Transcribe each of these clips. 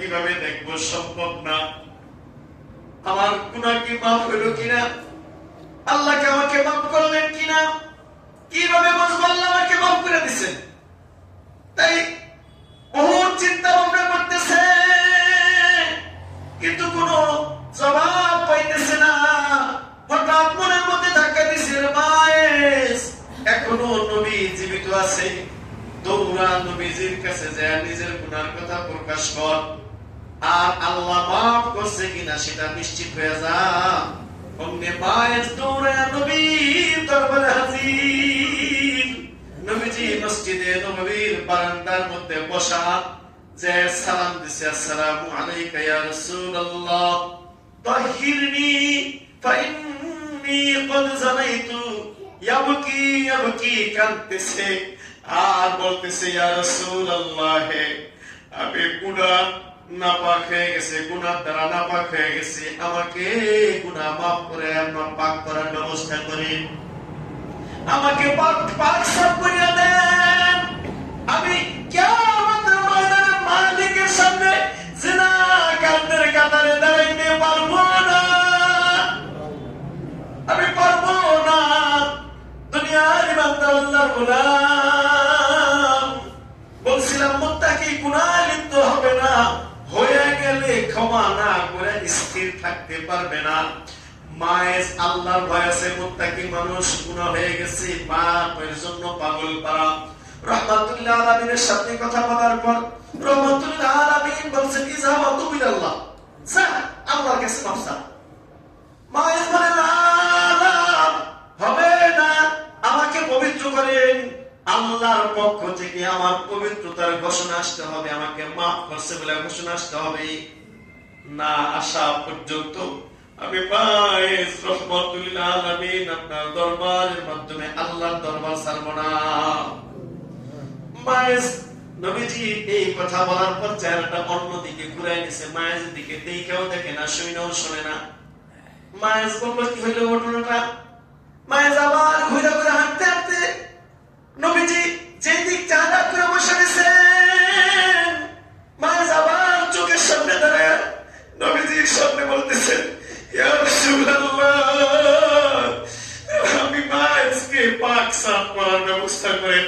কিভাবে দেখবো? সম্ভব না। আমার গুনাহ কি মাফ হইল কিনা, আল্লাহকে আমাকে মাফ করলেন কিনা, কিভাবে বুঝবো আল্লাহ আমাকে মাফ করে দিচ্ছেন? তাই বহুত চিন্তা ভাবনা করতেছে, কিন্তু কোনো জবাব পাইতেছে না। হঠাৎ মনের মধ্যে ধাক্কা দিছে, মায়েস এখনো নবী জীবিত আছে, দৌড়া নবীজির কাছে যায় নিজের গুনার কথা প্রকাশ কর, আর আল্লাহ মাফ করছে কিনা সেটা নিশ্চিত হয়ে যা। অমনি মায়েস দৌড়া নবীর দরবারে হাজির। নবীজি মসজিদে নববীর বারান্দার মধ্যে বসা, যে সালাম দিছে, আসসালামু আলাইকা ইয়া রাসূলুল্লাহ, তাহিরনি ফাইন্নী ক্বাদ জানাইতু। ইয়াবকি কাঁদতেছে আর বলতেছে, ইয়া রাসূলুল্লাহ, আমি গুনাহ নাপাক হয়ে গেছে, গুনাহ দ্বারা নাপাক হয়ে গেছে, আমাকে গুনাহ মাফ করে আপনার পাক করার ব্যবস্থা করেন, আমাকে পাক সাফ করে দেন। আমি কিয়ামতের ময়দানে মালিকের সামনে জিনাকারদের কাতারে দাঁড়াইতে পারবো না, আমি পারবো না। দুনিয়ার ইমানদার আল্লাহর গোলাম, বলছিলাম মুত্তাকি গুনাহ লিপ্ত হবে না, হয়ে গেলে ক্ষমা না করে স্থির থাকতে পারবে না। মায়ের আল্লাহর ভয় আছে, মুত্তাকি মানুষ, গুনাহ হয়ে গেছে, বাপের জন্য পাগল পারা। রহমাতুল্লাহ আলামিনের সাথে কথা বলার পর রহমাতুল্লাহ আলামিন বলছেন, ইজাবাতু বিল্লাহ, যা আল্লাহর কাছে মাফ চা। মায়ের বলে, না হবে না, আমাকে পবিত্র করেন, আল্লাহর পক্ষ থেকে আমার পবিত্রতার ঘোষণা আসতে হবে, আমাকে মাফ করছে বলে ঘোষণা আসতে হবে। না আসা পর্যন্ত আমি মায়ের রহমাতুল্লাহ আলামিন আপনার দরবারের মাধ্যমে আল্লাহর দরবার ছাড়ব না। মায়ের নবীজি এই কথা বলার পর চেহারাটা অন্যদিকে ঘুরাই নিছে, মায়ের দিকে দেখেও দেখে না, শুনেও শোনে না। মায়ের বলল, কি হইল ঘটনাটা? মায়ের আবার ঘুরে ঘুরে হাঁটতে হাঁটতে নবীজি যেই দিক চেহারা করে বসে গেছেন, মায়ের আবার চোখের সামনে দাঁড়ায় নবীজির সামনে বলতেছেন, ইয়া রাসূলুল্লাহ, আমি মায়েরকে পাক সাফ করার ব্যবস্থা করেন,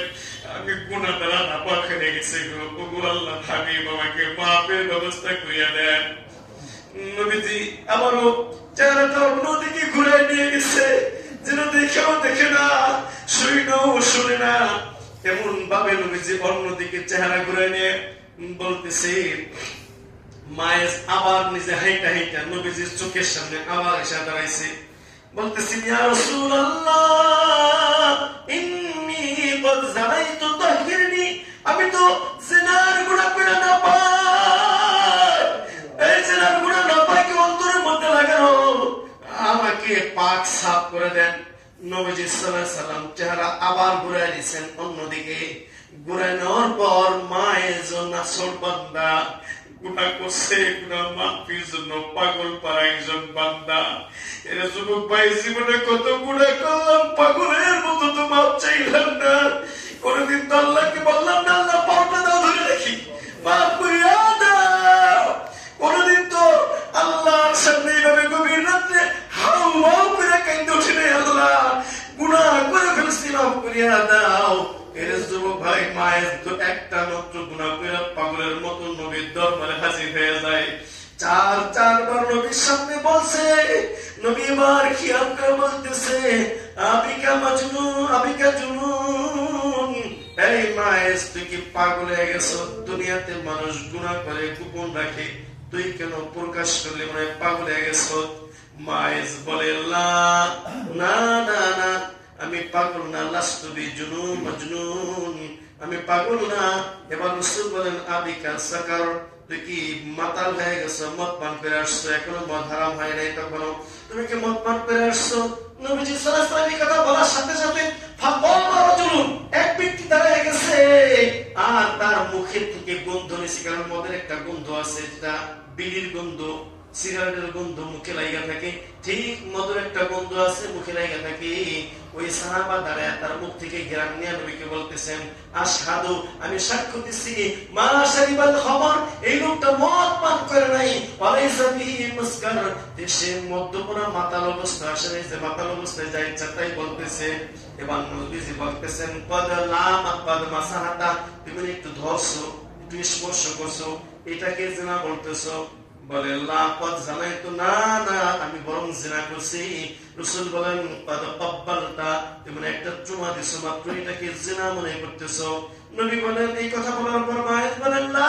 আমি গুনাহ দ্বারা নাপাক হয়ে গেছি গো আল্লাহ হাবিব, আমাকে মাফের ব্যবস্থা করিয়া দেন। নবীজি আবারও চেহারাটা অন্যদিকে ঘুরে নিয়ে গেছে, যেন দেখেও দেখে না, শুনেও শুনে না, এমন ভাবে নবীজি অন্যদিকে চেহারা ঘুরে নিয়ে বলতেছে। মায়ের আবার নিজে হাইটা হাইটা নবীজির চোখের সামনে আবার এসে দাঁড়াইছে, বলতেছি, ইয়া রাসূলুল্লাহ, ইন্নী ক্বাদ যানাইতু তাহিরনি, আমি তো জিনার গুনাহ করে না পাই, এই জিনার গুনাহ না পাই কি অন্তরের মধ্যে লাগানো, আমাকে পাক সাফ করে দেন। নবীজি সাল্লাল্লাহু আলাইহি সাল্লাম চেহারা আবার ঘুরাই দিয়েছেন অন্যদিকে। ঘুরাই নেওয়ার পর মায়ের জন্য ছোট বান্দা গুনাহ করছে, গুনাহ মাফির জন্য পাগল পারা একজন বান্দা। এরা যুবক ভাই, জীবনে কত গুনাহ করলাম, পাগলের মতো তো মাফ চাইলাম না, কোনদিন তো আল্লাহকে বললাম না, আল্লাহ পাওটা দাও ধরে রাখি, মাফ করিয়া দাও। কোনদিন তো আল্লাহর সামনে এইভাবে গভীর রাত্রে হাউ হাউ করে কাঁদতে উঠি নাই, আল্লাহ গুনাহ করে ফেলছি, মাফ করিয়া দাও। এর যুবক ভাই, মায়ের তো একটা মাত্র গুনাহ করে পাগলের মতো নবীর দরবারে হাজির হয়ে যায়। চারবার নবীর সামনে বলছে, নবী এবার খেয়াল করে বলতেছে, আবিকা মাজনুন, আবিকা জুনুন, এই মায়ের তুই কি পাগল হয়ে গেছো? দুনিয়াতে মানুষ গুনাহ করে গোপন রাখে, তুই কেন প্রকাশ করলে মনে পাগল হয়ে গেছো? মায়ের বলে, না না না, আমি পাগল না, লাস্তু বিজুনুন মাজনুন, আমি পাগল না। এবার রাসূল বলেন, আবিকা সাকার, তুই কি মাতাল হয়ে গেছো, মদ পান করে আসছো, এখনো মদ হারাম হয় নাই তখনো, তুমি কি মদ পান করে আসছো? নবীজি সাল্লাল্লাহু আলাইহি ওয়াসাল্লাম কথা বলার সাথে সাথে ফাকালা রাজুলুন, এক ব্যক্তি দাঁড়িয়ে গেছে, আর তার মুখের থেকে গন্ধ নিছে, কারণ মদের একটা গন্ধ আছে, যেটা বিড়ির গন্ধ, সিগারেটের গন্ধ মুখে লাগা থাকে, ঠিক মদের একটা গন্ধ আছে মুখে লাগা থাকে। ওই সাহাবা দাঁড়ায় তার মুখ থেকে ঘ্রাণ নিয়ে নবীকে বলতেছেন, আশহাদু, আমি সাক্ষ্য দিচ্ছি, মা শারিবাল খামর, এই লোকটা মদ পান মাফ করে নাই। ওয়ালাইসা বিহি মুসকার, সে মদ্যপুরা মাতাল অবস্থা আসে নাই, যে মাতাল অবস্থায় যা ইচ্ছা তাই বলতেছে। এবার নবীজি বলতেছেন কদ লাম কদ মাসাহাতা, তুমি একটু ধরছো, একটু স্পর্শ করছো, এটাকে জিনা বলতেছো? বলে লা কদ জানাইতু, না না আমি বরং জিনা করছি। রাসূল বলেন কদ ক্বাবালতা, তুমি একটা চুমা দিছো মাত্র, এটাকে জিনা মনে করতেছো? নবী বলেন, এই কথা বলার পর মায়ের বলেন না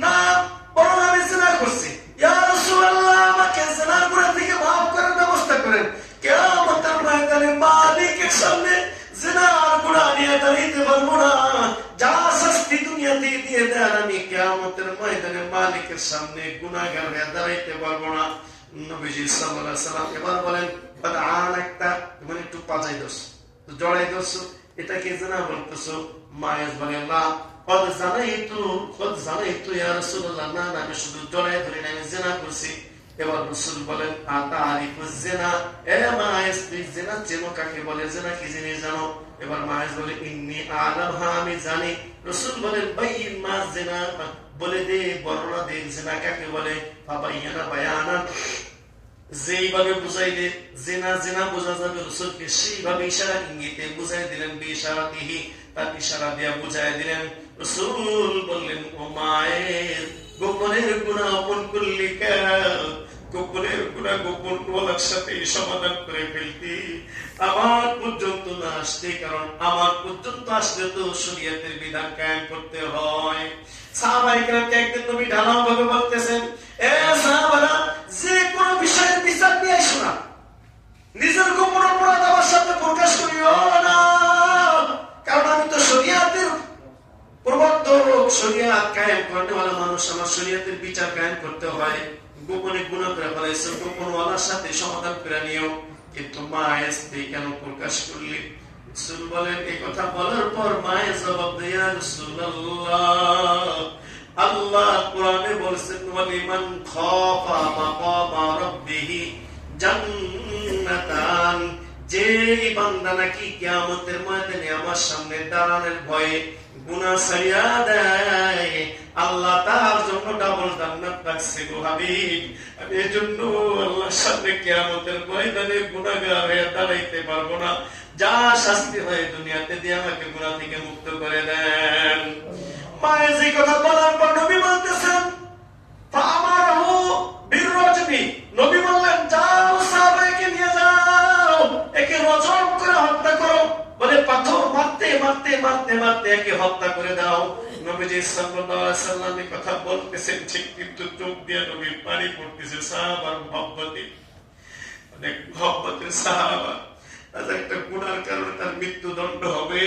না বরং আমি জিনা করছি। ইয়া রাসূলুল্লাহ, আমাকে জিনার গুনাহ থেকে মাফ করার ব্যবস্থা করেন। কিয়ামতের ময়দানে মালিকের সামনে জিনার গুনাহ নিয়ে দাঁড়াইতে পারবো না। যা শাস্তি দুনিয়াতে দিয়ে দেন, আমি কিয়ামতের ময়দানে মালিকের সামনে গুনাহগার হয়ে দাঁড়াইতে পারবো না। নবীজি সাল্লাল্লাহু আলাইহি সাল্লাম এবার বলেন কদ আনাকতা, তুমি একটু পাজাই দোস, জড়াই দোস, এটাকে জিনা বলতেছো? মায়ের বলে না কদ জানাইতু ইয়া রাসূলুল্লাহ, না না আমি শুধু জড়াই ধরে না, আমি জিনা করছি। এবার রাসূল বলেন আতারিফু জিনা, এ মায়ের তুই জিনা চেনো কাকে বলে, জিনা কি জিনিস জানো? এবার মায়ের বলে ইন্নী আলামহা, আমি জানি। রাসূল বলেন বাইয়িন মা জিনা, বলে দে, বর্ণনা দে জিনা কাকে বলে। ফাবাইয়ানা বায়ানান, যেইভাবে বুঝাই দে জিনা জিনা বোঝা যাবে রাসূলকে সেইভাবে ইশারা ইঙ্গিতে বুঝাই দিলেন। বিইশারাতিহি, তার ইশারা দিয়া বুঝাই দিলেন। রাসূল বললেন ও মায়ের, গোপনের গুনাহ গোপন করলি কেন? গোপনের গুনাহ গোপন বলার সাথে সমাধান করে ফেলতি, আমার পর্যন্ত না আসতে, কারণ আমার পর্যন্ত আসলে তো শরীয়তের বিধান কায়েম করতে হয়। সাহাবায়ে কেরামকে একদিন নবী ঢালাও ভাবে বলতেছেন, এ সাহাবারা, যে কোন বিষয়ের বিচার নিয়ে আইসো না, নিজের গোপন অপরাধ আমার সাথে প্রকাশ করিও না, কারণ আমি তো শরীয়তের প্রবর্তক, শরীয়ত কায়েম করতে হলে মানুষ আমার শরীয়তের বিচার কায়েম করতে হয়। গোপনে গুনাহ করে ফেলাইছো, গোপন ওয়ালার সাথে সমাধান করে নিও, কিন্তু মায়ের কেন প্রকাশ করলি? রাসূল বলেন, এই কথা বলার পর মায়ের জবাব দেয়, ইয়া রাসূলুল্লাহ, আল্লাহ কোরআনে বলেছেন ওয়ালিমান খাফা মাকামা রাব্বিহি জান্নাতান, যে বান্দা নাকি কিয়ামতের ময়দানে আমার সামনে দাঁড়ানোর ভয়ে গুনাহ ছাড়িয়া দেয়, আল্লাহ তার জন্য ডাবল জান্নাত রাখছে গো হাবিব। আমি এজন্য আল্লাহর সামনে কিয়ামতের ময়দানে গুনাহগার হয়ে দাঁড়াইতে পারবো না। যা শাস্তি হয় দুনিয়াতে দিয়ে আমাকে গুনাহ থেকে মুক্ত করে দেন। মায়ের যে কথা বলার পর নবী বলতেছেন ফামারহু বিররজমি, নবী বললেন যাও সাহাবাকে নিয়ে যাও, একে রজম করে হত্যা করো। বলে পাথর মারতে মারতে মারতে মারতে একে হত্যা করে দাও। নবীজি সাল্লাল্লাহু আলাইহি সাল্লাম এই কথা বলতেছেন ঠিক, কিন্তু চোখ দিয়ে নবীর পানি পড়তেছে। সাহাবার মহব্বতে, অনেক মহব্বতের সাহাবা, আজ একটা গুনার কারণে তার মৃত্যুদণ্ড হবে।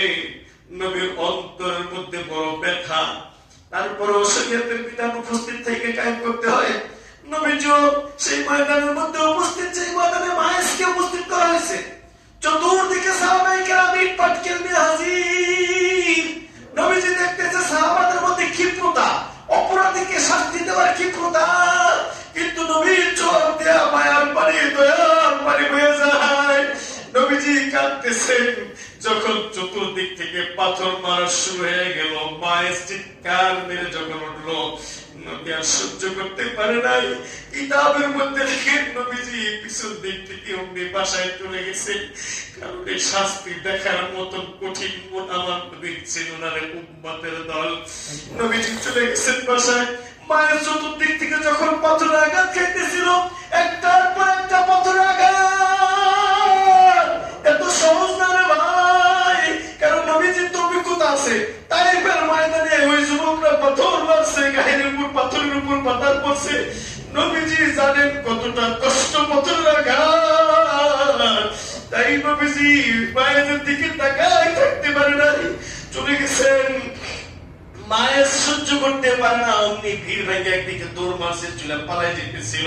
নবীর অন্তরের মধ্যে বড় ব্যথা, তারপরও শরীয়তের বিধান উপস্থিত থেকে কায়েম করতে হয়। নবীজি সেই ময়দানের মধ্যে উপস্থিত, সেই ময়দানে মায়েসকে উপস্থিত করা হয়েছে। চতুর্দিকে সাহাবায়ে কেরাম ইট পাটকেল নিয়ে হাজির। নবীজি দেখতেছে সাহাবাদের মধ্যে ক্ষিপ্রতা, অপরাধীকে শাস্তি দেওয়ার ক্ষিপ্রতা, কিন্তু নবীর চোখ দেয়া মায়ার পানি, দয়ার পানি বয়ে যায়। নবীজি কাঁদতেছেন। যখন চতুর্দিক থেকে পাথর মারা শুরু হয়ে গেল, মায়ের চিৎকার মেরে যখন উঠলো, নবী আর সহ্য করতে পারে নাই। কিতাবের মধ্যে লিখে নবীজি পিছন দিক থেকে অমনি বাসায় চলে গেছেন, কারণ এই শাস্তি দেখার মতন কঠিন মন আমার নবীর ছিল না রে উম্মতের দল। নবীজি চলে গেছেন বাসায়। মায়ের চতুর্দিক থেকে যখন পাথরের আঘাত খাইতেছিল, একটার পর একটা পাথরের আঘাত, এত সহজ না রে ভাই, কারণ নবীজির তো অভিজ্ঞতা আছে। তাইফের ময়দানে ওই যুবকরা পাথর মারছে, গায়ের উপর পাথরের উপর পাথর পড়ছে। নবীজি জানেন কতটা কষ্ট পাথরের আঘাত, তাই নবীজি মায়ের দিকে তাকায় থাকতে পারে নাই, চলে গেছেন। মায়ের সহ্য করতে পারে না, অমনি ভিড় ভেঙে একদিকে দৌড় মারছে, চলে পালাই যেতেছিল।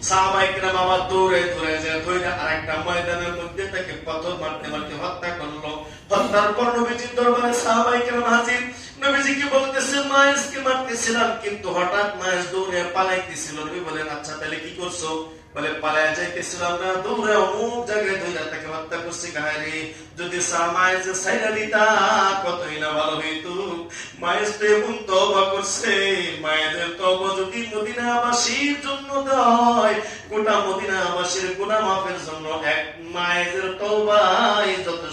সাহাবায়ে কেরাম আবার দৌড়ে দৌড়ে যায়, ধরে আরেকটা ময়দানের মধ্যে তাকে পাথর মারতে মারতে হত্যা করলো। হত্যার পর নবীজির দরবারে সাহাবায়ে কেরাম হাজির। নবীজি কি বলতেছেন, মায়েসকে মারতেছিলাম, কিন্তু হঠাৎ মায়েস দৌড়ে পালাইতেছিল। নবী বলেন আচ্ছা তাহলে কি করছো? বলে পালায় যাইতেছিলাম না, দৌড়ে অমুক জায়গায় ধরে তাকে হত্যা করছি। কাহারে যদি মায়ের যে সাইরা দিতা কতই না ভালো হইতো। মায়ের তো এমন তওবা করছে, মায়েদের তওবা যদি মদিনাবাসীর জন্য হয়, গোটা মদিনাবাসীর গুনাহ মাফের জন্য এক মায়ের তওবাই যত